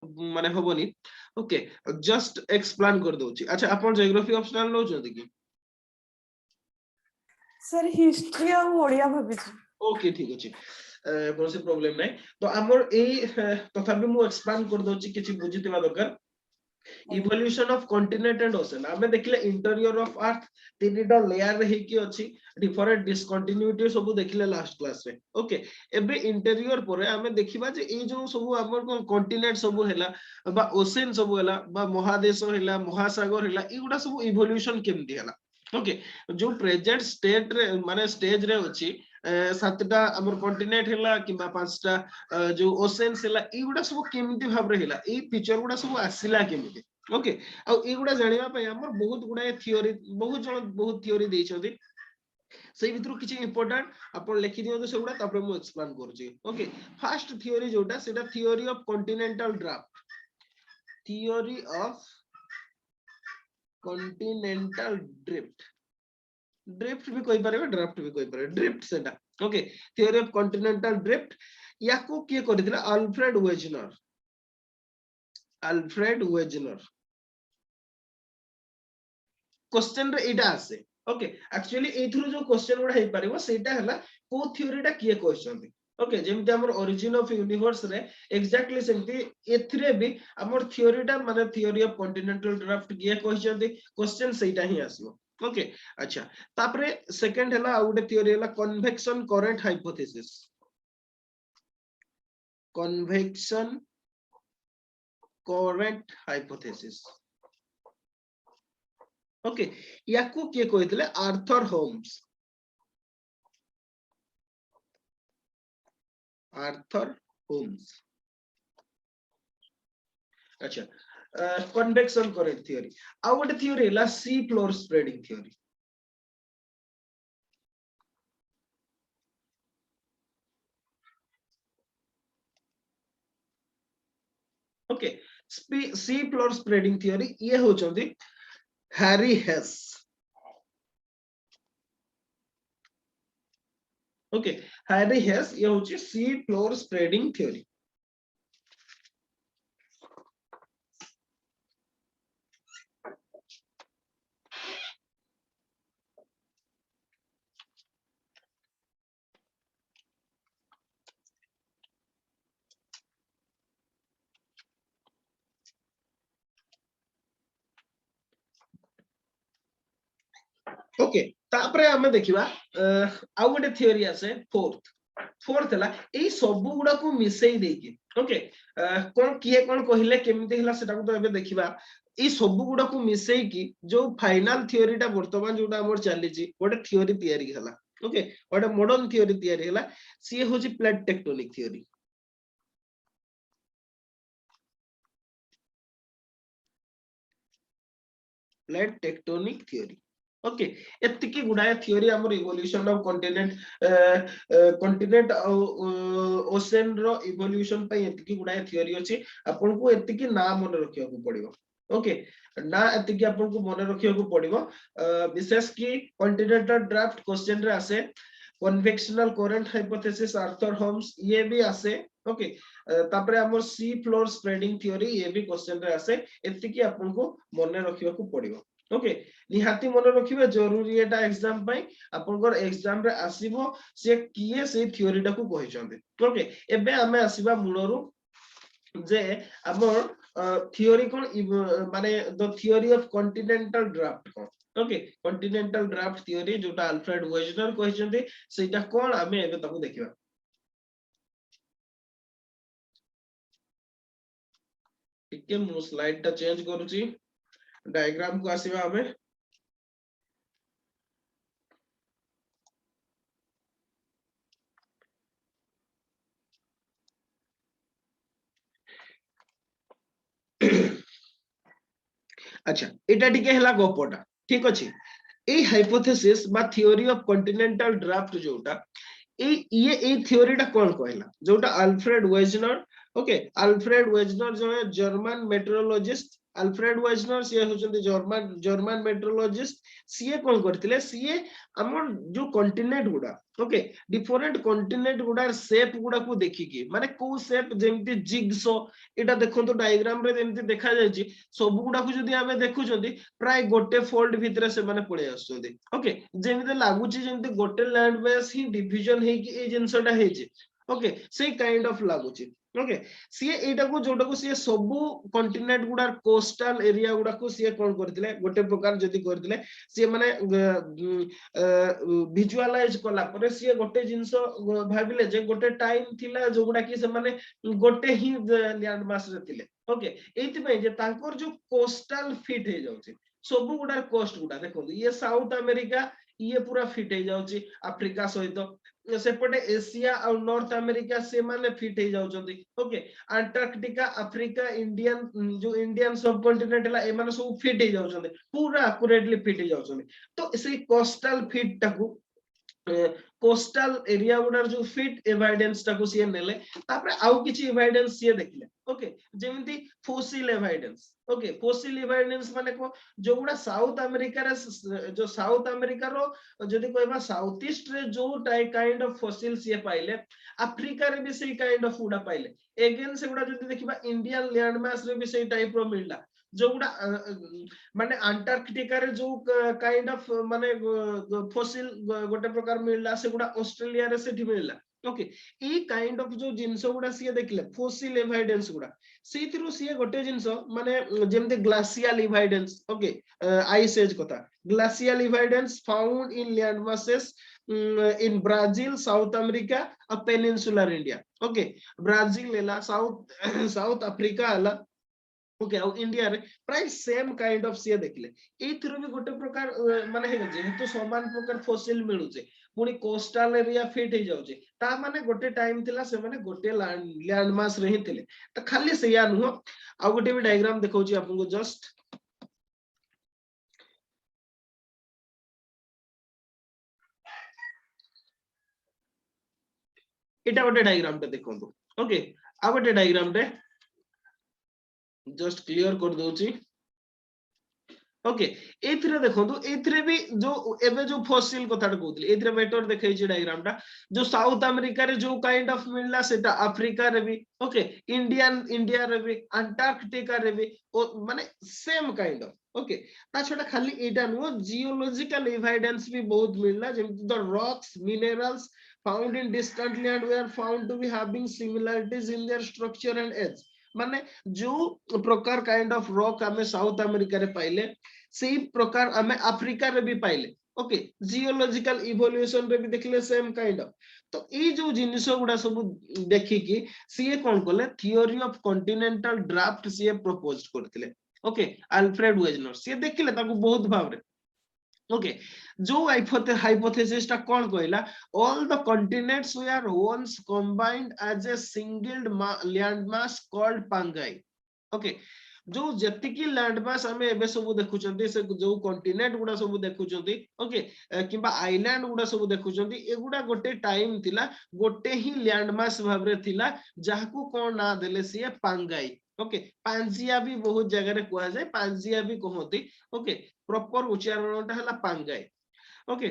माने होबनी okay just explain कर दोची अच्छा आपण ज्योग्राफी ऑप्शनल लो जदी की सर हिस्ट्री आ ओडिया भाबी ओके ठीक अछि कोन से प्रॉब्लम नै तो हमर ए तथापि मु एक्सप्लेन कर दोची किछि बुझितबा दरकार evolution of continent and ocean हमें देखले इंटीरियर ऑफ अर्थ तीनटा लेयर रे हेकी अछि डिफरेंट डिसकंटिन्यूटी सब देखले लास्ट क्लास रे ओके एबे इंटीरियर परे हमें देखिबा जे ए जो सब हमर कॉन्टिनेंट सब हैला बा ओशन सब हैला बा महादेश हैला महासागर हैला इगुडा सब इवोल्यूशन केमति हैला ओके जो प्रेजेंट स्टेट रे माने स्टेज रे अछि सातटा हमर कॉन्टिनेंट हैला किबा पांचटा जो ओशंस हैला इगुडा सब केमति भाब रे हैला ए फीचर गुडा सब आसिला केमति ओके आ एगुडा जानिबा पय हमर बहुत गुडा थियोरी बहुत जण बहुत थियोरी दैछथि सेही भितरु किछि इंपोर्टेंट आपण लिखि दियौ तो सेगुडा तापर मु एक्सप्लेन करूची ओके फर्स्ट थियोरी जोटा सेटा theory of continental draft theory of continental drift drift भी कोई पारे ड्राफ्ट भी कोई पारे ड्रिफ्ट सेटा okay theory of continental drift याको के करथिला अल्फ्रेड वेजनर क्वेश्चन रे एटा आसे ओके एक्चुअली एथुरो जो क्वेश्चन गुडा हे पारिबो सेटा हला को थ्योरीटा किए क्वेश्चन ओके जेमति हमर ओरिजिन ऑफ यूनिवर्स रे एग्जैक्टली सेमति एथरे भी हमर थ्योरीटा माने थ्योरी ऑफ कॉन्टिनेंटल ड्राफ्ट किए क्वेश्चन क्वेश्चन सेटा ही आसीबो ओके अच्छा तापरे सेकंड हला आ गुटे थ्योरी हला convection current hypothesis convection current hypothesis okay याकू के कहितले आर्थर होम्स अच्छा कन्वेक्शन करंट थ्योरी आ गोटे थ्योरी हला sea floor spreading theory okay sea floor spreading theory ये होचंदी Harry Hess okay Harry Hess ये होची sea floor spreading theory okay तापरे हमें देखिबा आ गोटे थ्योरी आसे फोर्थ हला एई सब गुडा को मिसई देकी ओके कोन किए कोन कहिले केमिति हला सेटा को तो एबे देखिबा एई सब गुडा को मिसई की जो फाइनल थ्योरीटा वर्तमान जोटा हमर चली छि गोटे थ्योरी तयारी हला ओके गोटे मॉडर्न थ्योरी तयारी हला सी होची plate tectonic theory plate tectonic theory okay एतिकी गुडाय थ्योरी हमर इवोल्यूशन ऑफ कॉन्टिनेंट ओशन रो इवोल्यूशन पय एतिकी गुडाय थ्योरी अछि आपन को एतिकी नाम मन रखिया को पड़िबो ओके ना एतिकी आपन को मन रखिया को पड़िबो विशेष की कॉन्टिनेंटल ड्राफ्ट क्वेश्चन रे आसे convectional current hypothesis Arthur Holmes ये भी आसे ओके तापरे हमर सी फ्लोर स्प्रेडिंग थ्योरी ये भी क्वेश्चन रे आसे एतिकी आपन को मन रखिया को पड़िबो ओके निहाती मन रखिबे जरूरी एटा एग्जाम पई आपनकर एग्जाम रे आसीबो से किए से थ्योरीटा को कहिसंते ओके एबे हमें आसीबा मूलरू जे हमर थ्योरी कोन माने the theory of continental draft cone okay continental draft theory जोटा अल्फ्रेड वेजनर कहिसंते सेटा कोन हमें एबे ताको देखिबा ठीक है मु स्लाइड टा चेंज करूची डायग्राम को आसीबा हमें अच्छा एटा टिके हला गपोटा ठीक अछि ए हाइपोथेसिस बा थ्योरी ऑफ कॉन्टिनेंटल ड्राफ्ट जोटा ये थ्योरीटा कोन कहला जोटा Alfred Wegener okay Alfred Wegener जो है जर्मन मेट्रोलॉजिस्ट अल्फ्रेड वाइजनर सी होचंती जर्मन मेट्रोलॉजिस्ट सी कोन करथिले सी हमर जो कॉन्टिनेंट गुडा ओके डिफरेंट कॉन्टिनेंट गुडार शेप गुडा को देखिकी माने को शेप जेमती जिग्सो एटा देखंतो डायग्राम रे जेमती देखा जायछि सब गुडा को जदी हमें देखुचंती प्राय गोटे फोल्ड भितरे से माने पळे आछंती ओके जेमती लागुची जेमती गोटे लैंड बेस ही डिवीजन हे कि ए जिंसटा हेछि ओके से काइंड ऑफ लागुची ओके सी एटा को जोटा को सी सब कॉन्टिनेंट गुडा कोस्टल एरिया गुडा को सी कोन करथिले गोटे प्रकार जदी करथिले सी माने विजुअलाइज कला परे सी गोटे जिंस भाबिले जे गोटे टाइम थिला जो गुडा कि से माने गोटे ही लैंड मास रे थिले ओके एति पय जे तांकर जो कोस्टल फिट हे जाउची सब गुडा कोस्ट गुडा देखो ये साउथ अमेरिका ये पूरा फिट हे जाउची अफ्रीका सहित सेपटे एशिया और नॉर्थ अमेरिका से माने फिट हे जाउचंती ओके अंटार्कटिका अफ्रीका इंडियन जो इंडियन सब कॉन्टिनेंट हला ए माने सब फिट हे जाउचंती पूरा एक्यूरेटली फिट हे जाउचंती तो से कोस्टल फिट टाकू कोस्टल एरिया गुडार जो फिट एविडेंस टाकू सी नेले तापर आउ किछि एविडेंस सी देखले ओके जेमिति fossil evidence okay fossil evidence माने को जो गुडा साउथ अमेरिका रे जो साउथ अमेरिका रो जदी कहबा साउथ ईस्ट रे जो काइंड ऑफ फोसिल सी पाइले अफ्रीका रे भी सेही काइंड ऑफ गुडा पाइले अगेन से गुडा जदी देखिबा इंडियन लैंड मास रे भी सेही टाइप रो मिलला जो गुडा माने अंटार्कटिका रे जो काइंड ऑफ माने फोसिल गोटे प्रकार मिलला से गुडा ऑस्ट्रेलिया रे सेठी मिलला ओके ई काइंड ऑफ जो जिंस गुडा सी देखले फोसिल एविडेंस गुडा सेथिरु सी गोटे जिंस माने जेमते glacial evidence okay ice age कथा glacial evidence found in land masses in Brazil, South America, a peninsular India. Okay, Brazil lela South Africa ala okay और India रे प्राय सेम काइंड ऑफ सी देखले एथिरो भी गोटे प्रकार माने हे जेहेतु समान प्रकार फोसिल मिलुचे पुनी कोस्टल एरिया फिट हे जाउचे ता माने गोटे टाइम थिला से माने गोटे लैंड मास रे ही थिले त खाली सेया नुह आ गोटे भी डायग्राम देखौची आपन को जस्ट एटा गोटे डायग्राम टे देखंतु ओके आ गोटे डायग्राम रे जस्ट क्लियर कर दोची ओके एथिरे देखंतु एथिरे भी जो एबे जो फॉसिल कथा कहउतली एथिरे बेटर देखै छी डायग्राम टा जो साउथ अमेरिका रे जो काइंड ऑफ मिलला सेटा अफ्रीका रे भी ओके इंडिया रे भी अंटार्कटिका रे भी माने सेम काइंड ऑफ ओके ता छोटा खाली एटा नो जियोलॉजिकल एविडेंस भी बहुत मिलला gem the rocks minerals found in distant land were found to be having similarities in their structure and edge माने जो प्रकार काइंड ऑफ रॉक हमें साउथ अमेरिका रे पाइले सेही प्रकार हमें अफ्रीका रे भी पाइले ओके जियोलॉजिकल इवोल्यूशन रे भी देखले सेम काइंड ऑफ तो ई जो जिनिस गुडा सब देखि कि सीए कोन कोले theory of continental draft CA propose करथिले ओके अल्फ्रेड वेजनर सीए देखिले ताको बहुत भावरे ओके जो हाइपोथेसिस टा कौन कहला all the continents were once combined as a single land mass called Pangaea okay जो जतिकी लैंड मास हमें एबे सब देखुचंती से जो कॉन्टिनेंट गुडा सब देखुचंती ओके किबा आइलैंड गुडा सब देखुचंती एगुडा गोटे टाइम थिला गोटे ही लैंड मास भाबरे थिला जाहाकू कोन ना देले से पांगाई ओके पांजिया भी बहुत जगह रे कुआ जाय पांजिया भी कहती ओके प्रॉपर उच्चारणटा हला पांगाई ओके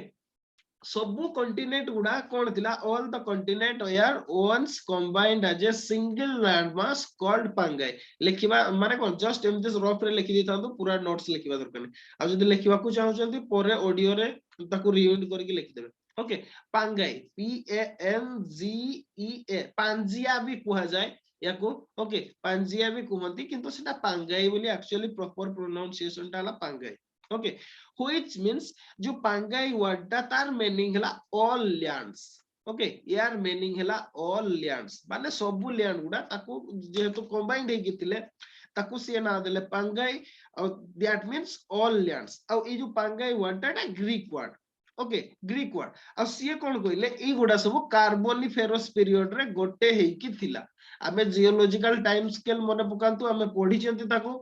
सबु कॉन्टिनेंट गुडा कोन थिला all the continent were once combined as a single land mass called Pangaea लिखिबा माने कोन जस्ट एम दिस रफ रे लिखि दिथांतो पूरा नोट्स लिखिबा दरकार नै आ जदी लिखिबा को चाहउचंती परे ऑडियो रे ताको रिवाइंड करके लिखि देबे okay Pangaea P A N G E A Pangaea भी कुआ जाय याको ओके पांजिया भी कहंती किंतु सेटा पांगाई बोली एक्चुअली प्रॉपर प्रोनाउंसिएशन टा हला पांगाई ओके व्हिच मींस जो पांगाई वर्ड टा तार मीनिंग हला ऑल लैंड्स ओके यार मीनिंग हला ऑल लैंड्स माने सब लैंड गुडा ताको जेहेतु कंबाइंड हे गितले ताको से ना देले पांगाई और दैट मींस ऑल लैंड्स और ए जो पांगाई वर्ड टा Greek word okay Greek word आ सीए कोन कहले ई गुडा सब कार्बोनिफेरस पीरियड रे गोटे हे कि थिला आमे जियोलॉजिकल टाइम स्केल मने पकांतु आमे पढी चंती ताको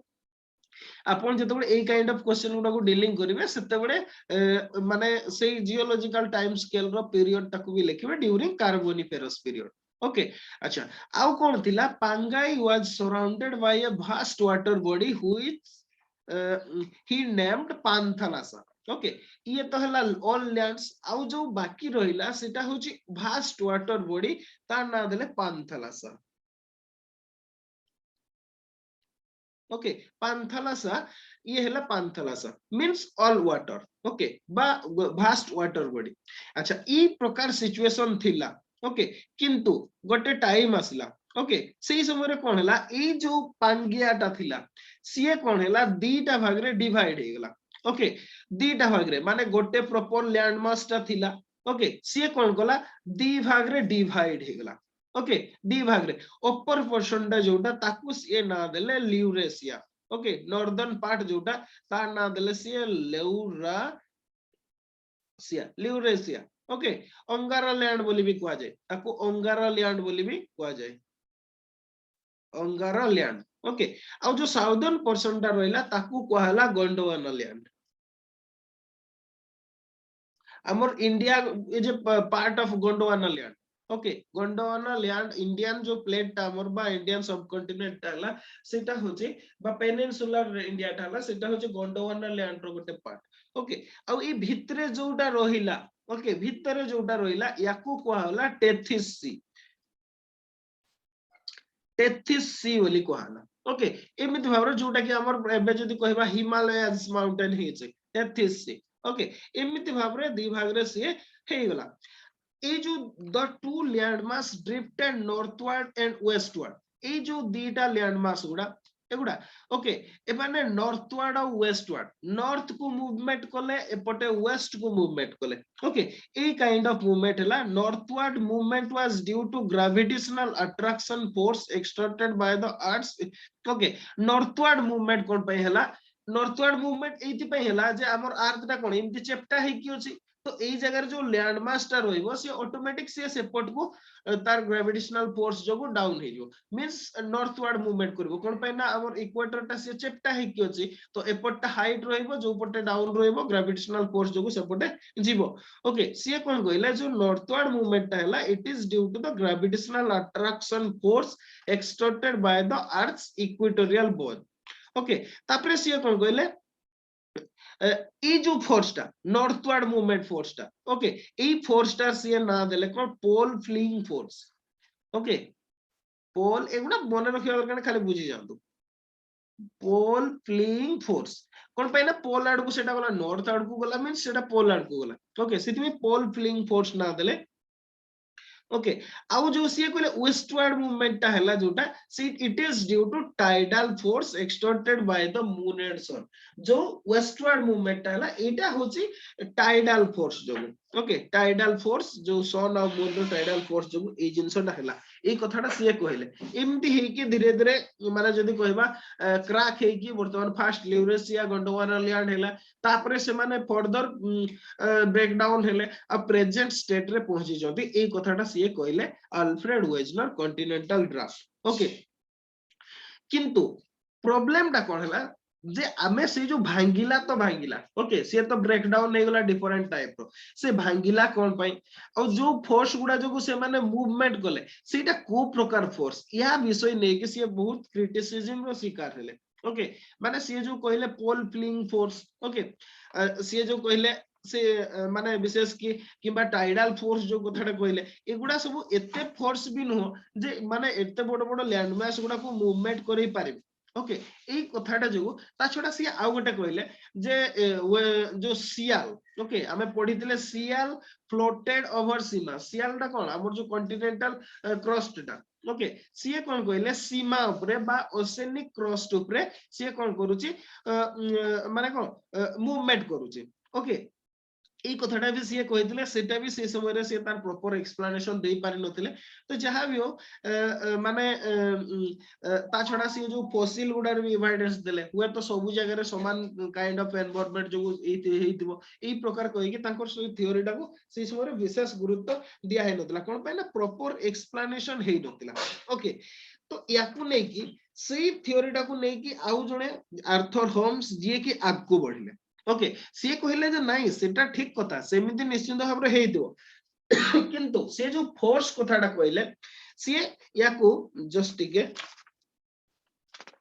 आपण जते बडे ए काइंड ऑफ क्वेश्चन गुडा को डीलिंग करिवे सेते बडे माने सेही जियोलॉजिकल टाइम स्केल रो पीरियड ताको भी लिखिबे ड्यूरिंग कार्बोनिफेरस पीरियड ओके अच्छा आउ कोन थिला Pangaea was surrounded by a vast water body which he named Panthalassa okay ये तो हला ऑल लैंड्स आउ जो बाकी रहिला सेटा होची वास्ट वाटर बॉडी तार ना देले पांथालासा ओके पांथालासा ये हला पांथालासा मींस ऑल वाटर ओके बा वास्ट वाटर बॉडी अच्छा ई प्रकार सिचुएशन थिला ओके किंतु गोटे टाइम आसला ओके सेही समय रे कोन हला ई जो पांगियाटा थिला सीए कोन हला दीटा भाग रे डिवाइड हे गेला ओके दीटा भाग रे माने गोटे प्रॉपर लैंड मास टा थिला ओके सीए कोन कला दी भाग रे डिवाइड हे गेला ओके डी भाग रे अपर पोर्शन टा जोटा ताकू सीए ना देले ल्यूरेशिया ओके नॉर्दर्न पार्ट जोटा तार ना देले सीए ल्यूरेशिया ओके अंगारा लैंड बोली भी कुआ जाए ताकू अंगारा लैंड बोली भी कुआ जाए अंगारा लैंड ओके आ जो साउदर्न पोर्शन टा रहला ताकू कुआ हला गोंडवाना लैंड हमर India is a part of Gondwana land okay Gondwana land Indian जो प्लेट टा हमर बा इंडियन सब कॉन्टिनेंट टाला सेटा होचे बा पेनिनसुलर इंडिया टाला सेटा होचे गोंडवाना लैंड रो गोटे पार्ट ओके आ ई भितरे जोटा रहिला ओके भितरे जोटा रहिला याकू कोहा होला टेथिस सी बोली कोहाला ओके एमिति भाबरे जोटा कि हमर एबे जदी कहबा हिमालयस माउंटेन हिचे टेथिस सी ओके एमिति भाबरे दी भागरे से हे गला ए जो the two land mass drifted northward and westward ए जो दीटा लैंड मास गुडा एगुडा ओके ए माने नॉर्थवर्ड और वेस्टवर्ड नॉर्थ को मूवमेंट कोले एपटे वेस्ट को मूवमेंट कोले okay a kind of movement हला northward movement was due to gravitational attraction force exerted by the earth okay northward movement कोन पे हला नॉर्थवर्ड मूवमेंट एति पे हला जे हमर अर्थ ता कोन एमति चेप्टा हे कि अछि तो एई जगह जो लैंड मास टा रहइबो से ऑटोमेटिक से सेपट को तार ग्रेविटेशनल फोर्स जो डाउन हे जो मींस नॉर्थवर्ड मूवमेंट करबो कोन पे ना हमर इक्वेटर टा से चेप्टा हे कि अछि तो एपट हाइट रहइबो जो पटे डाउन रहइबो ग्रेविटेशनल फोर्स जो सेपटे जीवो ओके से कोन कहले जो नॉर्थवर्ड मूवमेंट टा हला it is due to the gravitational attraction force exerted by the earth's equatorial bone okay तापरे से कोन कहले ए जो फोर्स टा नॉर्थवर्ड मूवमेंट फोर्स टा ओके ए फोर्स टा से ना देले कोन pole fleeing force okay pole एगुडा मने रखिया दरकार खाली बुझी जांतु पोल फ्लिंग फोर्स कोन पे ना पोल आड़ को सेटा गला नॉर्थ आड़ को गला मींस सेटा पोल आड़ को गला ओके सेति में पोल फ्लिंग फोर्स ना देले ओके आउ जो सी कहले वेस्टवर्ड मूवमेंट ता हला जोटा see it is due to tidal force exerted by the moon and sun जो वेस्टवर्ड मूवमेंट ता हला एटा होची टाइडल फोर्स जो ओके टाइडल फोर्स जो सन और मून रो टाइडल फोर्स जो ए जिंसटा हला ए कथाटा सी कहले एमती हे कि धीरे धीरे माने जदी कहबा क्रैक हे कि वर्तमान फास्ट ल्यूरेशिया गोंडवाना लैंड हला तापरे से माने फर्दर ब्रेकडाउन हेले आ प्रेजेंट स्टेट रे पहुंची जदी ए कथाटा सी कहले Alfred Wegener continental draft okay किंतु प्रॉब्लम टा कोन हला जे आमे से जो भांगिला तो भांगिला ओके से तो ब्रेकडाउन नै गला डिफरेंट टाइप रो से भांगिला कोन पई और जो फोर्स गुडा जो से माने मूवमेंट गले सेटा को प्रकार फोर्स या विषय नै कि से बहुत क्रिटिसिज्म रो शिकार हेले ओके माने से जो कहले पोल फ्लिंग फोर्स ओके से जो कहले से माने विशेष की किबा टाइडल फोर्स जो कथाटा कहले एगुडा सब एते फोर्स भी नो जे माने एते बड़ बड़ लैंड मास गुडा को मूवमेंट करै पारे ओके ए कथाटा जो ता छोटा सी आउ गोटे कहले जे जो सियाल ओके हमें पढितले सियाल फ्लोटेड ओवर सीमा सियाल टा कोन हमर जो कॉन्टिनेंटल क्रस्ट टा ओके सीए कोन कहले सीमा ऊपरे बा ओसेनिक क्रस्ट ऊपरे सीए कोन करूची माने कोन मूवमेंट करूची ओके এই কথাটা भी से কইতলে সেটা भी সেই সময় রে সে তার প্রপার এক্সপ্লেনেশন দেই পারি নতিলে তো যাহা भी हो माने ता छडा से जो फॉसिल गुडार भी एविडेंस देले हुए तो सब जगह रे समान काइंड ऑफ एनवायरनमेंट जो हेतिबो एई प्रकार कहि कि तांकर से थ्योरी टा को সেই সময় रे विशेष गुरुत्व दिया हे नतिला कोन पाइना प्रॉपर एक्सप्लेनेशन हेई नतिला ओके तो याकू नै कि सेई थ्योरी टा को नै कि आउ जणे आर्थर होम्स जे कि आगको बढ़िले ओके से कहले जे नाही सेटा ठीक कथा सेमिति निश्चित भाबरे हेइतो किंतु से जो फोर्स कथाटा कहले सी याकू जस्ट टिके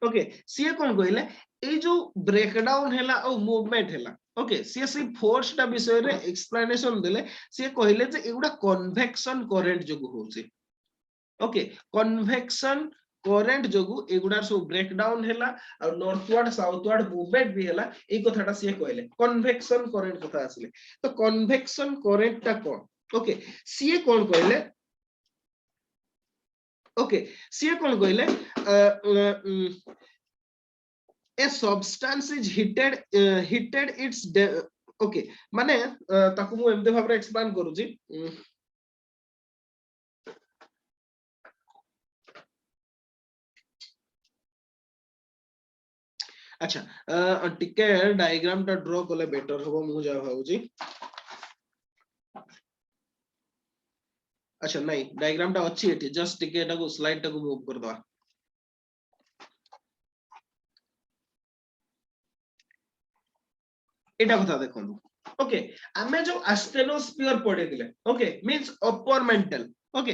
ओके सी कोन कहले ए जो ब्रेकडाउन हैला और मूवमेंट हैला ओके सी फोर्स टा विषय रे एक्सप्लेनेशन देले सी कहले जे एगुडा कन्वेक्शन करंट जोगु होची ओके कन्वेक्शन करंट जोगु एगुडा सब ब्रेकडाउन हैला और नॉर्थवर्ड साउथवर्ड मूवमेंट भी हैला ए कथाटा सी कहले कन्वेक्शन करंट कथा आसले तो कन्वेक्शन करंट टा कोन ओके सी कोन कहले ओके सी कोन कहले a substance is heated its okay माने ताकू मु एमते भाबरे एक्सप्लेन करूची अच्छा टिके डायग्राम टा ड्रॉ कले बेटर होबो मु जा भाउची अच्छा नहीं डायग्राम टा अच्छी एठी जस्ट टिके एटा को स्लाइड टा को मूव कर दवा एटा कथा देखंतु ओके आमे जो एस्टेनोस्फीयर पढे दिले okay means upper mantle okay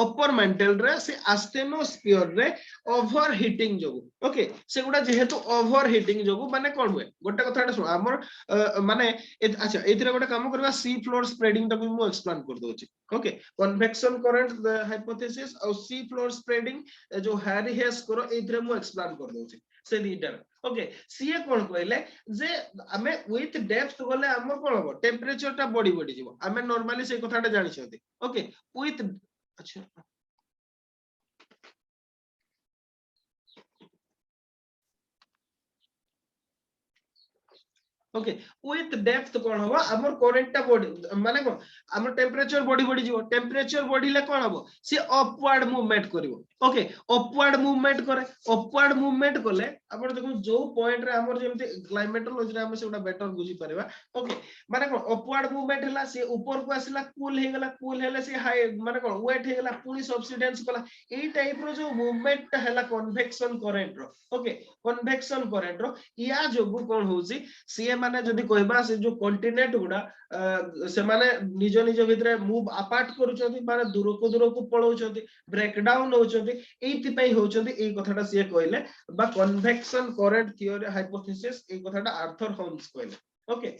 upper mantle रे से एस्टेनोस्फीयर रे ओवर हीटिंग जोगु ओके से गुडा जेहेतु ओवर हीटिंग जोगु माने कोन हुए गोटे कथाटा सुन हमर माने अच्छा एथिरे गोटे काम करबा सी फ्लोर स्प्रेडिंग ता मु एक्सप्लेन कर दोची ओके कन्वेक्शन करंट हाइपोथेसिस और सी फ्लोर स्प्रेडिंग जो हैरी हेस करो एथिरे मु एक्सप्लेन कर दोची से लीडर ओके सीए कोन कहले जे हमें विथ डेप्थ गले हमर कोन हो टेंपरेचर ता बॉडी बॉडी जीवो हमें नॉर्मली से कथाटा जानि छथि ओके विथ अच्छा ओके विथ डेप्थ कोन होबा हमर करंट ता बॉडी माने कोन हमर टेंपरेचर बॉडी बॉडी जीवो टेंपरेचर बॉडीले कोन होबो से अपवर्ड मूवमेंट करिवो ओके अपवर्ड मूवमेंट करे अपवर्ड मूवमेंट कोले आपण देखो जो पॉइंट रे हमर जेमते क्लाइमेटोलॉजी रे हम सेटा बेटर बुझी परबा ओके माने कोन अपवर्ड मूवमेंट हला से ऊपर को आसिला कूल हे गेला कूल हेले से हाई माने कोन वेट हे गेला पुनी सब्सिडेंस कोला एई टाइप रो जो मूवमेंट हला कन्वेक्शन करंट रो ओके कन्वेक्शन करंट रो या जोगु कोन होसी सी माने जदी कहबा से जो कॉन्टिनेंट गुडा से माने निज निज भितरे मूव अपार्ट करूचंती माने दूर को पळौचंती ब्रेक डाउन होचंती एथि पई होचंती ए कथाटा से कहले बा कन्वेक्शन करंट थ्योरी हाइपोथेसिस ए कथाटा आर्थर होम्स कहले ओके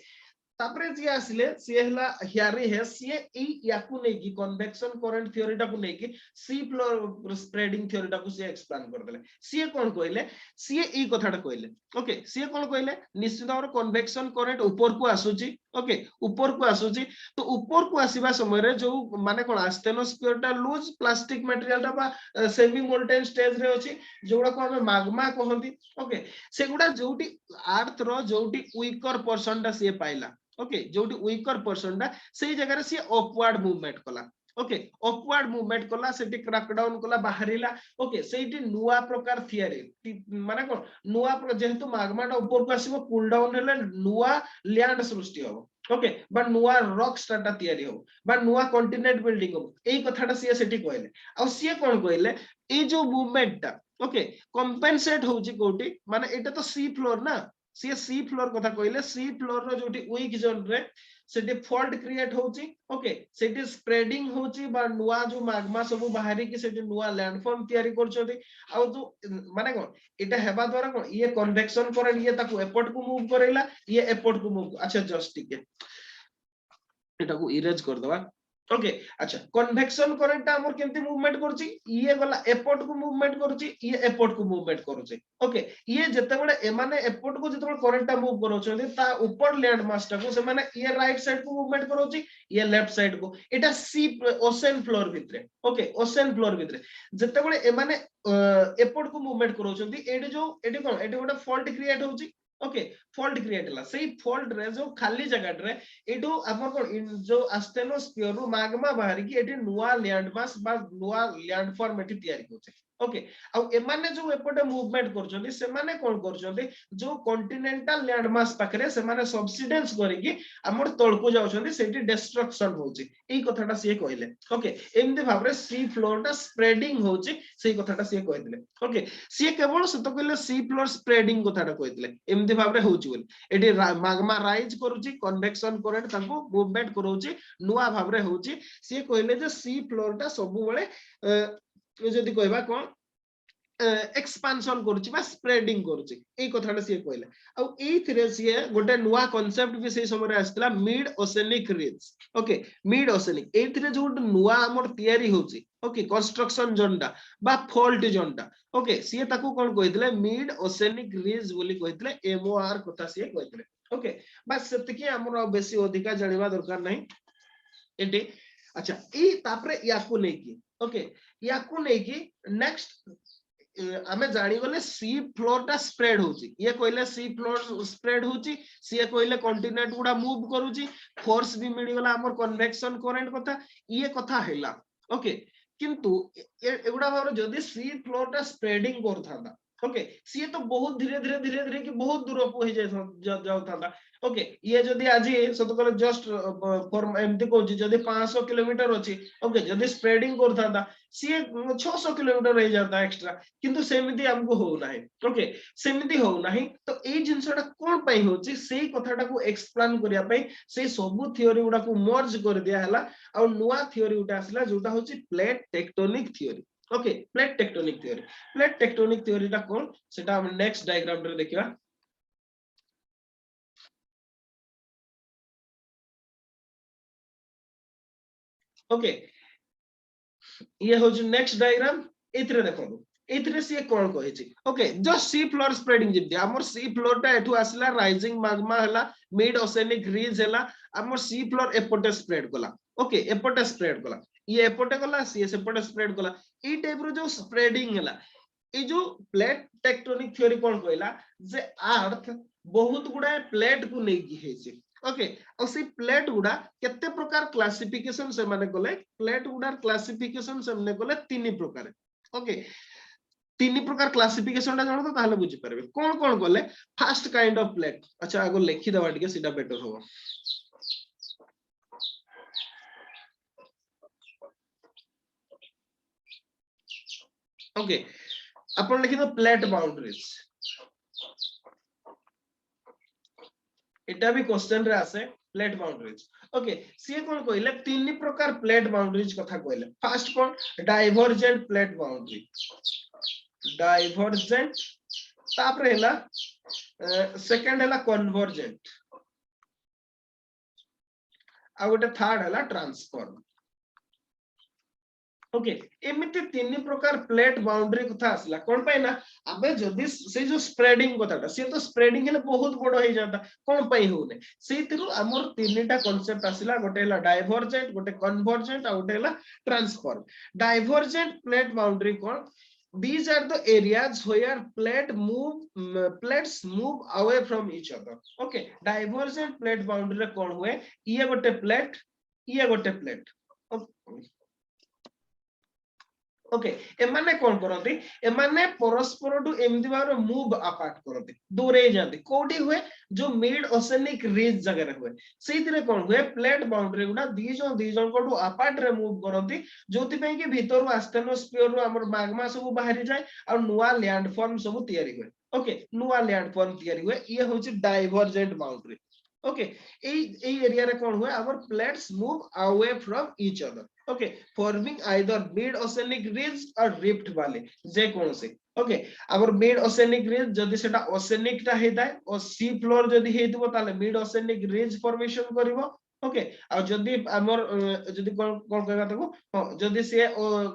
तापरे जे आसिले से हला हियरी है से ई याकू नै की कन्वेक्शन करंट थ्योरी टा को नै की सी फ्लोर स्प्रेडिंग थ्योरी टा को से एक्सप्लेन कर देले से कोन कहले से ई कथाटा कहले ओके से कोन कहले निश्चित और कन्वेक्शन करंट ऊपर को आसुची ओके ऊपर को आसुची तो ऊपर को आसीबा समय रे जो माने कोन एस्टेनोस्फीयर टा लूज प्लास्टिक मटेरियल टा बा सेमी मोल्टेन स्टेज रे अछि जोडा को हम माग्मा कहंती ओके सेगुडा जोटी अर्थ रो जोटी वीकर पर्सन टा से पाइला ओके जोटी वीकर पर्सन टा सेही जगह रे से अपवर्ड मूवमेंट कला ओके अपवर्ड मूवमेंट कला सेटी क्रैक डाउन कला बाहरिला ओके सेठी नुवा प्रकार थियरी माने कोन नुवा जेहेतु माग्मा टा ऊपर को आसीबो कूल डाउन हेले नुवा लैंड सृष्टि हो ओके बा नुवा रॉक स्टार्टा तयारी हो बा नुवा कॉन्टिनेंट बिल्डिंग हो एई कथाटा से सेठी कहले आ से कोन कहले ए जो मूवमेंट टा ओके कंपेंसेट होची कोटी माने एटा तो सी फ्लोर ना सी फ्लोर कथा कहले सी फ्लोर रो जोटी वीक जोन रे सेठी फॉल्ट क्रिएट होची ओके सेठी स्प्रेडिंग होची बा नुवा जो माग्मा सब बाहरी की सेठी नुवा लैंडफॉर्म तयारी करछोती आ जो माने कोन एटा हेबा द्वारा कोन ये कन्वेक्शन करंट ये ताको एपोर्ट को मूव करेला ये एपोर्ट को मूव अच्छा जस्ट ठीक है एटा को इरेज कर दवा ओके अच्छा कन्वेक्शन करंट हमर केमती मूवमेंट करछि ये गला एपोर्ट को मूवमेंट करछि ये एपोर्ट को मूवमेंट करछि ओके ये जते बडे ए माने एपोर्ट को जते बडे करंट ता मूव करछथि ता ऊपर लैंड मास ता को से माने ये राइट साइड को मूवमेंट करछि ये लेफ्ट साइड को एटा सी ओशन फ्लोर भितरे ओके ओशन फ्लोर भितरे जते बडे ए माने एपोर्ट को मूवमेंट करछथि एडी जो एडी कोन एडी गोटे फॉल्ट क्रिएट होछि ओके फॉल्ट क्रिएट हला सेही फॉल्ट रे जो खाली जगह रे एडो हमर कोन जो एस्टेनोस्फीयर रो माग्मा बाहर की एडी नुवा लैंड मास बा नुवा लैंड फॉर्म एटी तयारी होचे ओके आ एमाने जो एपटे मूवमेंट करछोंती से माने कोन करछोंती जो कॉन्टिनेंटल लैंड मास पाखरे से माने सब्सिडेंस करिकि हमर तळको जाउछोंती सेठी डिस्ट्रक्शन होची एई कथाटा से कहले ओके एमते भाबरे सी फ्लोर टा स्प्रेडिंग होची सेई कथाटा से कहथिले ओके से केवल से तो कहले सी फ्लोर स्प्रेडिंग कथाटा कहथिले एमते भाबरे होची बोल एठी माग्मा राइज करूची कन्वेक्शन करंट ताको मूवमेंट करूची नुवा भाबरे होची से कहले जे सी फ्लोर टा सब बेले जदि कहबा कोन एक्सपांशन करूची बा स्प्रेडिंग करूची ए कथाटा से कहले आ एई थरे से गोटे नुवा कांसेप्ट भी से समय आस्थिला mid oceanic ridge okay mid oceanic ए थरे जो नुवा हमर तयारी होची ओके कंस्ट्रक्शन जोनटा बा फॉल्ट जोनटा ओके सी ताको कोन कहितले मिड ओसेनिक रिज बोली कहितले एमओआर कथा से कहितले ओके बस सेतकी हमर बेसी अधिका जानिबा दरकार नहीं एटे अच्छा ई तापरे याकू नै की ओके याकू नै की नेक्स्ट आमे जानी गले सी फ्लोर टा स्प्रेड होची ये कहले सी फ्लोर स्प्रेड होची सी कहले कॉन्टिनेंट गुडा मूव करूची फोर्स भी मिली गला हमर कन्वेक्शन करंट कथा ये कथा हैला ओके किंतु एगुडा भाबरे जदी सी फ्लोर टा स्प्रेडिंग करथांदा ओके सी तो बहुत धीरे कि बहुत दूर को हो जाउ थांदा ओके ये जदी आज सत कहले जस्ट फॉर एमती कहूची जदी 500 किलोमीटर अछि ओके जदी स्प्रेडिंग करथांदा सी 600 किलोमीटर रह जाता एक्स्ट्रा किंतु सेमिति हमको हो नाही ओके सेमिति हो नाही तो ए जिंसटा कोन पई होची सेही कथाटा को एक्सप्लेन करिया पई से सब थ्योरी गुडा को मर्ज कर दिया हला आ नुवा थ्योरी उटा आसला जोटा होची plate tectonic theory okay plate tectonic theory टा कोन सेटा हम नेक्स्ट डायग्राम रे देखिबा ओके ये हो नेक्स्ट डायग्राम एथरे देखो एथरे से कोन कहिछि okay just sea floor spreading जिते हमर सी फ्लोर टा एठू आसला राइजिंग मैग्मा हला मिड ओसेनिक रिज हला हमर सी फ्लोर एपोटे स्प्रेड कला ओके एपोटे स्प्रेड कला ये एपोटे कला सी सेपोटे स्प्रेड कला ई टाइप रो जो स्प्रेडिंग हला ए जो प्लेट टेक्टोनिक थ्योरी कोन कहला जे अर्थ बहुत गुडा प्लेट को नै की हेछि ओके और से प्लेट गुडा केते प्रकार क्लासिफिकेशन से माने कोले प्लेट गुडा क्लासिफिकेशन से माने कोले तीन प्रकार ओके तीन प्रकार क्लासिफिकेशन ता जानो तो ताले बुझी परबे कोन कोन कोले फर्स्ट काइंड ऑफ प्लेट अच्छा आगो लिखि दवा टिके सीधा बेटर हो ओके अपन लिखि दो प्लेट बाउंड्रीज एटा भी क्वेश्चन रे आसे प्लेट बाउंड्रीज ओके सी कोन कहले तीन प्रकार प्लेट बाउंड्रीज कथा कहले फर्स्ट कोन डाइवर्जेंट प्लेट बाउंड्री डाइवर्जेंट तापर हैला सेकंड हैला कन्वर्जेंट आ गोटे थर्ड हैला ट्रांसफॉर्म ओके एमिति तीन प्रकार प्लेट बाउंड्री कथा आसला कोन पय ना अबे जदी से जो स्प्रेडिंग कथाटा से तो स्प्रेडिंग हेले बहुत बड़ हो जाता कोन पय होने सेतिरु हमर तीनटा कांसेप्ट आसला गोटे हैला डाइवर्जेंट गोटे कन्वर्जेंट आ गोटे हैला transform divergent plate boundary cone these are the areas where plates move away from each other okay divergent plate boundary रे कोन हुए ये गोटे प्लेट ओके एमाने कोन करती एमाने परस्पर टू एमदी बार मूव अपार्ट करती दूर हे जाती कोडी हुए जो मिड ओसेनिक रिज जगह रे हुए सेतिरे कोन हुए प्लेट बाउंड्री गुडा दी जन को टू अपार्ट रे मूव करती जोति पई कि भीतर आस्थेनोस्फियर रो हमर मैग्मा सब बाहरी जाय और नुवा लैंडफॉर्म सब तयारी हुए ओके नुवा लैंडफॉर्म तयारी हुए ये होची डाइवर्जेंट बाउंड्री ओके ए एरिया रे कोन हुए हमर plates move away from each other okay forming either mid oceanic ridge or rift valley जे कोन से ओके अगर मिड ओसेनिक रिज जदी सेटा ओसेनिक ता हेताय और सी फ्लोर जदी हेतबो ताले मिड ओसेनिक रिज फॉर्मेशन करिवो ओके आ जदी हमर जदी कोन कहबा तको जदी से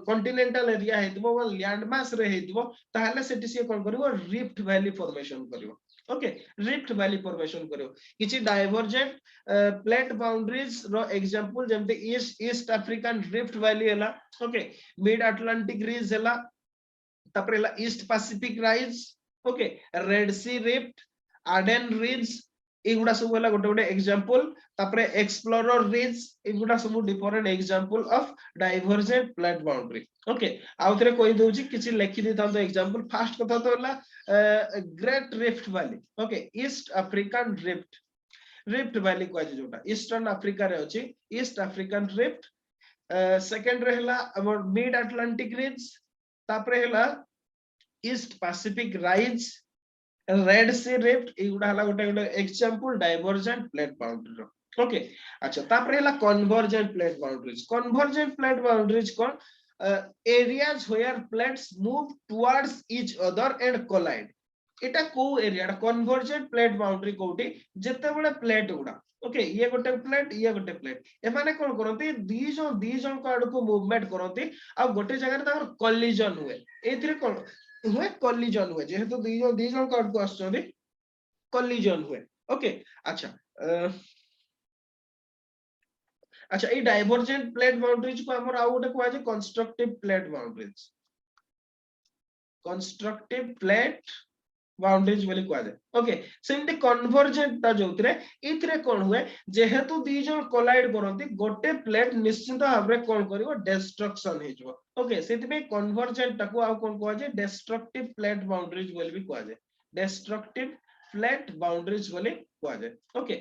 कॉन्टिनेंटल एरिया हेतबो वा लैंड मास रे हेतबो ताले सेटी से कोन करिवो रिफ्ट वैली फॉर्मेशन करिवो ओके रिफ्ट वैली फॉर्मेशन करियो किछि डाइवर्जेंट प्लेट बाउंड्रीज रो एग्जांपल जेमते ईस्ट अफ्रीकन रिफ्ट वैली हला ओके मिड अटलांटिक रिज हला तापर हला East Pacific Rise okay Red Sea rift Aden ridge एगुडा सब हला गोटे गोटे एग्जांपल तापर एक्सप्लोरर रिज एगुडा सब different example of divergent plate boundary okay आउथरे कोइ दोछि किछि लिखि देता तो एग्जांपल फर्स्ट कथा तो हला great rift valley okay east African Rift valley को जोटा ईस्टर्न अफ्रीका रे अछि ईस्ट अफ्रीकन रिफ्ट सेकंड रे हला हमर मिड अटलांटिक रिज तापर हला East Pacific rise red Sea rift एगुडा हला गोटे example divergent plate boundary okay अच्छा तापर हला convergent plate boundaries cone areas where plates move towards each other and collide एटा को एरिया कन्वर्जेंट प्लेट बाउंड्री कोठी जते बळे प्लेट गुडा ओके ये गोटे प्लेट ए माने कोन करंती दी जन को आडू को मूवमेंट करंती आ गोटे जगह रे ताकर कोलिजन हुए एथिरे कोन हुए कोलिजन हुए जेहेतु दी जन को आडू को आछथि कोलिजन हुए ओके अच्छा अच्छा ये डाइवर्जेंट प्लेट बाउंड्रीज को हमर आउ गोटे कहै छै constructive plate boundaries constructive plate boundaries बोली कहै छै ओके सेमति कन्वर्जेंट ता जोतरे इथरे कोन हुए जेहेतु दी जन कोलाइड करंती गोटे प्लेट निश्चित भाबरे कोन करिवो डिस्ट्रक्शन हे जबो ओके सेति पे कन्वर्जेंट ताको आ कोन कहै छै डिस्ट्रक्टिव प्लेट बाउंड्रीज बोली भी कहै छै डिस्ट्रक्टिव फ्लैट बाउंड्रीज बोली कहै छै ओके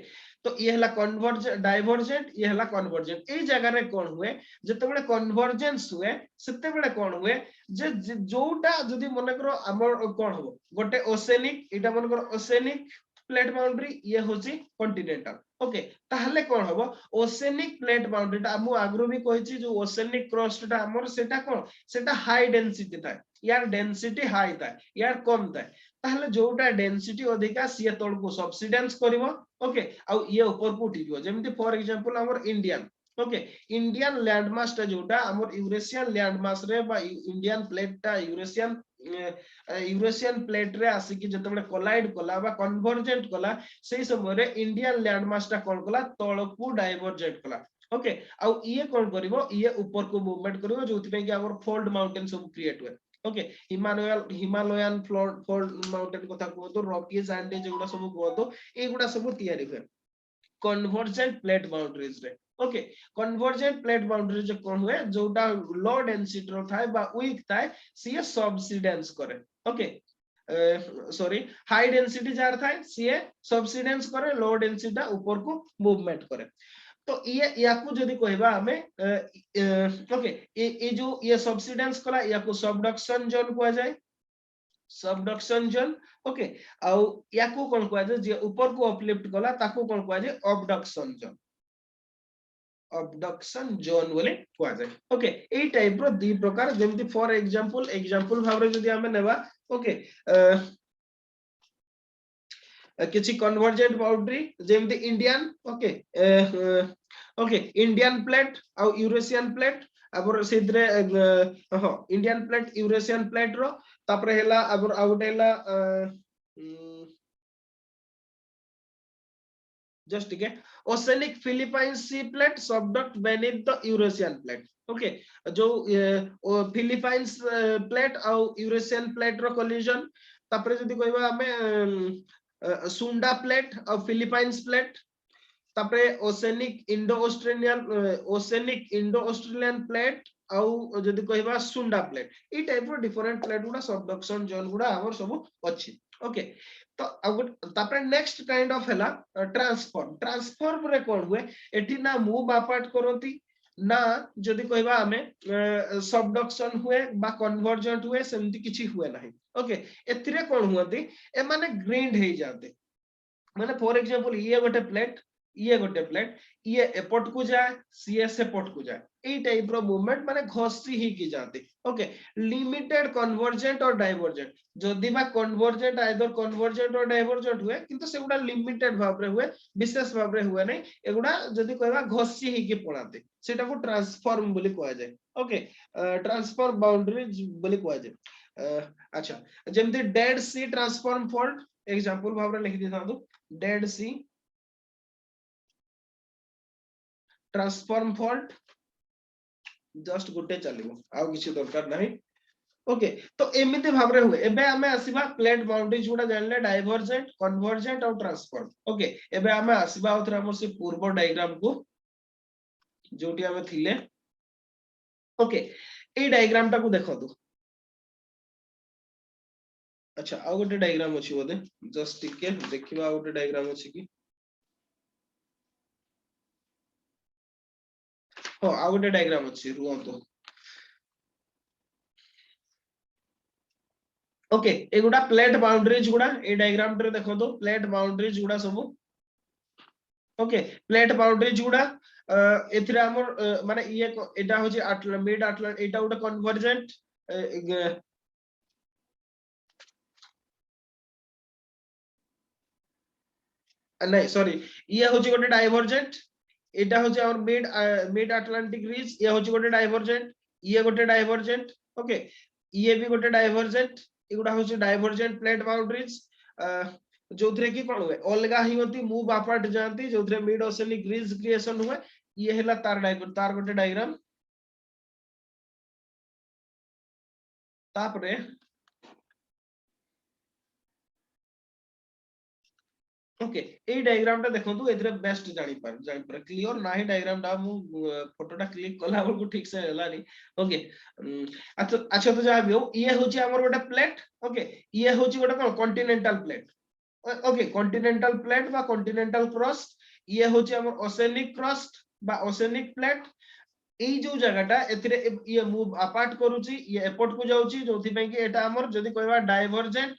तो ये हला कन्वर्जेंट डाइवर्जेंट ये हला कन्वर्जेंट ए जगह रे कोन हुए जते बळे कन्वर्जेंस हुए सेते बळे कोन हुए जे जोटा जदी मन करो हमर कोन हो गोटे ओसेनिक एटा मन करो ओसेनिक प्लेट बाउंड्री ये होची कॉन्टिनेंटल ओके ताहले कोन होबो ओसेनिक प्लेट बाउंड्री ता हमु आग्रो भी कहिछि जो ओसेनिक क्रस्ट ता हमर सेटा कोन सेटा हाई डेंसिटी थाए यार डेंसिटी हाई थाए यार कम थाए ताहले जोटा डेंसिटी अधिका सिए तळ को सब्सिडेंस करिवो ओके आ ये ऊपर को उठियो जेमति फॉर एग्जांपल हमर Indian okay Indian land mass ता जोटा हमर यूरेशियन लैंड मास रे बा इंडियन प्लेट ता यूरेशियन प्लेट रे आसी कि जते बळे कोलाइड कोला बा कन्वर्जेंट कोला सेही समय रे इंडियन लैंड मास ता कोन कोला तळ को डाइवर्जेंट कोला ओके आ ये कोन करिवो ये ऊपर को मूवमेंट करिवो जोथि पे कि हमर फोल्ड माउंटेन सब क्रिएट हुए ओके हिमालयन फोल्ड माउंटेन कथा को तो रॉकीज एंड जेगुडा सब को तो एगुडा सब तयारी हुए कन्वर्जेंट प्लेट बाउंड्रीज रे ओके कन्वर्जेंट प्लेट बाउंड्रीज कोन हुए जोटा लो डेंसिटी रो थाए बा वीक थाए सी सब्सिडेंस करे okay sorry high density jar थाए सी सब्सिडेंस करे लो डेंसिटी ऊपर को मूवमेंट करे तो ये याकू जदी कहबा हमें ओके ये जो ये सब्सिडेंस कला याकू सबडक्शन जोन कहै जाय सबडक्शन जोन ओके आ याकू कोन कहै जाय जे ऊपर को अपलिफ्ट कला ताकू कोन कहै जाय अबडक्शन जोन बोले कहै जाय ओके ए टाइप रो दी प्रकार जेमति फॉर एग्जांपल भाबरे जदी हमें नेबा ओके किछि कन्वर्जेंट बाउंड्री जेमति Indian okay okay Indian plate आ यूरेशियन प्लेट आबर सिद्रे हो इंडियन प्लेट यूरेशियन प्लेट रो तापरे हेला आबर आउटेला जस्ट ठीक है oceanic Philippines sea plate subduct beneath the Eurasian plate okay जो फिलीपाइंस प्लेट आ यूरेशियन प्लेट रो कोलिजन तापरे जदी कहबा हमें सुंडा प्लेट और फिलीपाइंस प्लेट तापरे ओसेनिक इंडो ऑस्ट्रेलियन प्लेट आउ जदी कहबा सुंडा प्लेट ई टाइप रो डिफरेंट प्लेट गुडा सबडक्शन जोन गुडा हमर सब अछि ओके तो तापरे नेक्स्ट काइंड ऑफ हैला ट्रांसफॉर्म रे कोन हुए एठी ना मूव अपार्ट करंती ना जदी कहबा हमें सबडक्शन हुए बा कन्वर्जेंट हुए सेमति किछि हुए नाही ओके एथिरे कोन हुअती ए माने ग्रीन्ड हे जाते माने फॉर एग्जांपल ये गोटे प्लेट ये एपट को जाए सीएस एपट को जाए ए टाइप रो मूवमेंट माने घसी ही की जाती ओके लिमिटेड कन्वर्जेंट और डाइवर्जेंट जदी बा कन्वर्जेंट आइदर कन्वर्जेंट और डाइवर्जेंट हुए किंतु सेगुडा लिमिटेड भाव रे हुए विशेष भाव रे हुए नै एगुडा जदी कहबा घसी ही के पड़ाते सेटा को ट्रांसफॉर्म बोली कहै जाय ओके ट्रांसफॉर्म बाउंड्रीज बोली कहै जाय अच्छा जेमति डेड सी ट्रांसफॉर्म फॉल्ट एग्जांपल भाव रे लिखि दिथा दो डेड सी ट्रांसफॉर्म फॉल्ट जस्ट गुटे चलिबो आउ किछि दरकार नाही ओके तो एमिते भाबरे हुए एबे हमें आसीबा प्लेट बाउंड्रीज गुडा जानले डाइवर्जेंट कन्वर्जेंट और ट्रांसफॉर्म ओके एबे हमें आसीबा उथरा हमर से पूर्व डायग्राम को जोटी हमें थिले ओके ए डायग्राम टा को देखो दो अच्छा आउ गोटे डायग्राम अछि बोदे जस्ट टिके देखिबा आउ गोटे डायग्राम अछि कि हो आउ गोटे डायग्राम अछि रुओ ओके एगुडा प्लेट बाउंड्रीज गुडा ए डायग्राम रे देखो तो प्लेट बाउंड्रीज गुडा सब ओके प्लेट बाउंड्रीज गुडा एथिरे हमर माने ये एटा होची मिड आटलांटिक एटा उडा कन्वर्जेंट नहीं सॉरी ये होची गोटे डाइवर्जेंट एटा होची हमर मिड अटलांटिक रीज ये होची गोटे डाइवर्जेंट ये गोटे डाइवर्जेंट ओके ये भी गोटे डाइवर्जेंट एगुडा होची डाइवर्जेंट प्लेट बाउंड्रीज जोथरे की कोन हुए अलगा ही होती मूव अपार्ट जानती जोथरे मिड ओशनिक रीज क्रिएशन हुए ये हैला तार गोटे डायग्राम तापरे ओके ए डायग्राम टा देखंतु एथरे बेस्ट जानि पर क्लियर नाही डायग्राम टा मु फोटोटा क्लिक कला बळकु ठीक से हलानी ओके अच्छा अच्छा तो जा बियो ये होची हमर गोटे प्लेट ओके ये होची गोटे कोन continental plate okay continental plate बा कॉन्टिनेंटल क्रस्ट ये होची हमर ओशेनिक क्रस्ट बा ओशेनिक प्लेट ए जो जगहटा एथिरे ये मूव अपार्ट करूची ये एपोर्ट को जाउची जोथि पई कि एटा हमर जदी कहबा डाइवर्जेंट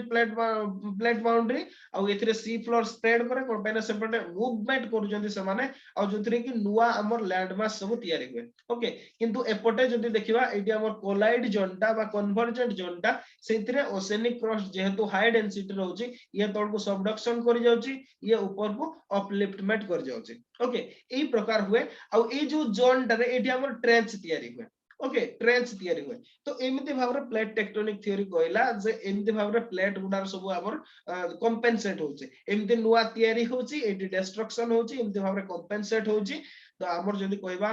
प्लेट बाउंड्री आ एथिरे सी फ्लोर स्प्रेड करे कोन पैना सेपटे मूवमेंट करू जंदी से माने आ जोथरे कि नुवा हमर लैंड मास सब तयारी हुए ओके किंतु एपोटे जदी देखिबा एटी हमर कोलाइड जोनटा बा कन्वर्जेंट जोनटा सेथिरे ओशेनिक क्रस्ट जेहेतु हाई डेंसिटी रहउची ये तळ को सबडक्शन करि जाउची ये ऊपर को अपलिफ्टमेंट कर जाउची ओके एई प्रकार हुए आ ए जो जोन रे एटी हमर ट्रेंच तयारी हुए ओके ट्रेंच तयारी हुए तो एमिति भाबरे प्लेट टेक्टोनिक थ्योरी कहला जे एमिति भाबरे प्लेट गुडार सब हमर कंपेंसेट होचे एमिति नुवा तयारी होची एटी डिस्ट्रक्शन होची एमिति भाबरे कंपेंसेट होची तो हमर जदी कहबा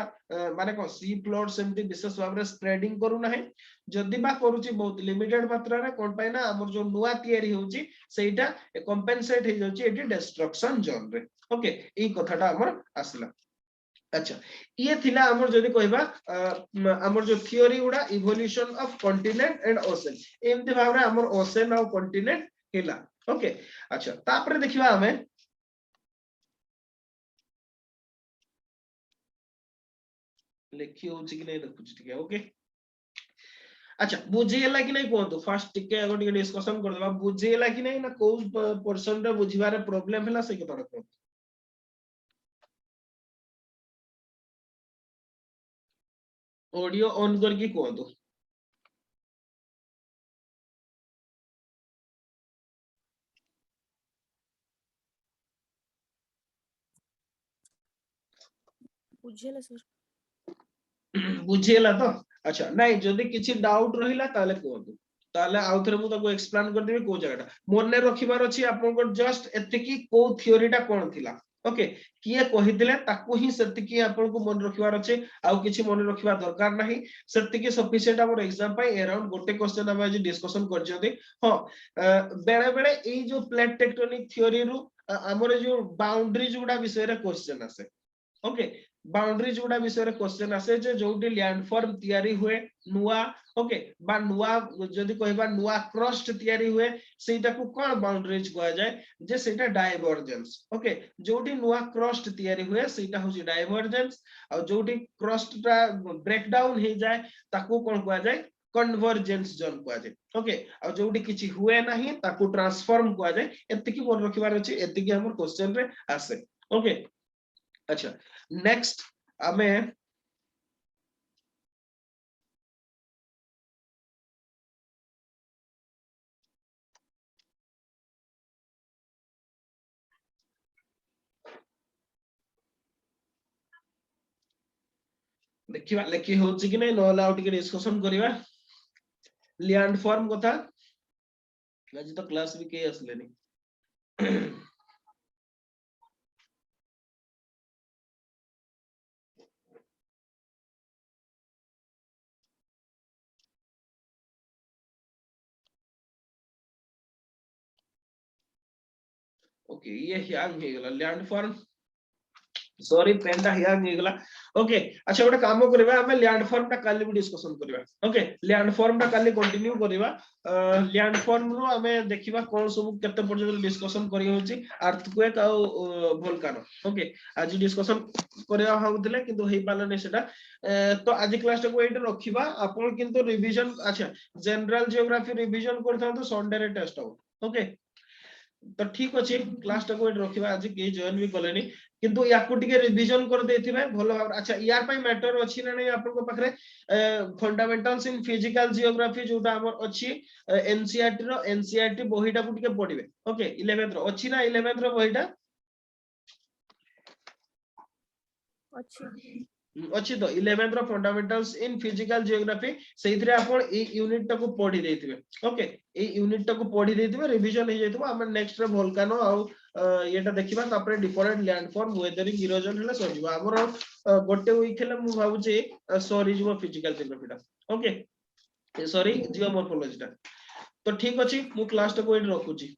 माने को सी फ्लोर सेमिति विशेष भाबरे स्प्रेडिंग करू नाही जदी बा करूची बहुत लिमिटेड मात्रा रे कोन पाइना हमर जो नुवा तयारी होची सेटा कंपेंसेट हे जाउची एटी डिस्ट्रक्शन जोन रे ओके ई कथाटा हमर आसला अच्छा ये थिला हमर जदी कहबा हमर जो थियोरी उडा evolution of continent and ocean एमते भाबरे हमर ओशन और कॉन्टिनेंट हिला ओके अच्छा तापरे देखिबा हमें लेखि होची कि नै देखुची ठीक है ओके अच्छा बुझियला कि नै कोंतु फर्स्ट टिके एगो टिके डिस्कशन कर देबा बुझियला कि नै ना को पर्सन रे बुझिबारे प्रॉब्लम हला से कतरा को ऑडियो ऑन करके कोंतु बुझियला सर बुझियला तो अच्छा नहीं जदी किछि डाउट रहिला ताले कोंतु ताले आउ थरे मु ताको एक्सप्लेन कर देबी को जगहटा मने रखिबार अछि आपन को जस्ट एतिकी को थ्योरीटा कोन थिला ओके किए कहिदिले ताकू ही सेतिकी आपन को मन रखिबार अछि आउ किछि मन रखिबा दरकार नाही सेतिकी सफिशिएंट हमर एग्जाम पई अराउंड गोटे क्वेश्चन हम आज डिस्कशन कर जदी हां बेले बेले ए जो प्लेट टेक्टोनिक थ्योरी रु हमर जो बाउंड्रीज गुडा विषय रे क्वेश्चन आसे ओके बाउंड्रीज गुडा विषय रे क्वेश्चन आसे जे जोटी लैंडफॉर्म तयारी हुए नुआ ओके बा नुआ जदी कहबा नुआ क्रस्ट तयारी हुए सेटा को कोन बाउंड्रीज कहा जाय जे सेटा डाइवर्जेंस ओके जोटी नुआ क्रस्ट तयारी हुए सेटा होची डाइवर्जेंस और जोटी क्रस्ट टा ब्रेक डाउन हे जाय ताको कोन कहा जाय कन्वर्जेंस जोन कहा जाय ओके और जोटी किछि हुए नाही ताको ट्रांसफॉर्म कहा जाय एतिकी मन रखिबार अछि एतिकी हमर क्वेश्चन रे आसे ओके अच्छा नेक्स्ट हमें देखिबा लेखि होछि कि नै नहला आउ टिके डिस्कशन करिबा लैंड फॉर्म कथा आज तो क्लास भी के असलेनी ओके ये ह्यांग हे गेला लैंड फॉर्म सॉरी पेनटा ह्यांग हे गेला ओके अच्छा गोटे काम करबा हमें लैंड फॉर्म ता काली भी डिस्कशन करबा ओके लैंड फॉर्म ता काली कंटिन्यू करबा लैंड फॉर्म रो हमें देखिबा कोन सब केते पर्यंत डिस्कशन करि होची अर्थक्वेक आ वोल्केनो ओके आज डिस्कशन करबा होउतले किंतु हेई पाले नै सेटा तो आज क्लास टा को एटा रखिबा आपण किंतु रिवीजन अच्छा जनरल जियोग्राफी रिवीजन करथां तो संडे रे टेस्ट हो ओके तो ठीक अछि क्लास टा को एट रखिबा आज के जॉइन भी कलेनी किंतु याकू टिके रिवीजन कर देथिबे भलो भाव अच्छा यार पई मैटर अछि ना नै आपन को पाखरे फंडामेंटल्स इन फिजिकल जियोग्राफी जोटा हमर अछि एनसीईआरटी बहिटा को टिके पढिबे ओके 11th रो अछि ना 11th रो बहिटा अच्छी अछि तो 11th रो फंडामेंटल्स इन फिजिकल जियोग्राफी सेइथरे आपण ए यूनिट टा को पढि देथिबे ओके ए यूनिट टा को पढि देथिबे रिवीजन हे जइतबो हम नेक्स्ट रे वोल्केनो आ येटा देखिबा तापर डिफरेंट लैंडफॉर्म वेदरिंग इरोजन हला सजिबो हमर गोटे वीक हेले मु भाबुची सॉरी जिवो फिजिकल जियोग्राफी टा ओके सॉरी जियोमॉर्फोलॉजी टा तो ठीक अछि मु क्लास टा को एट रखुची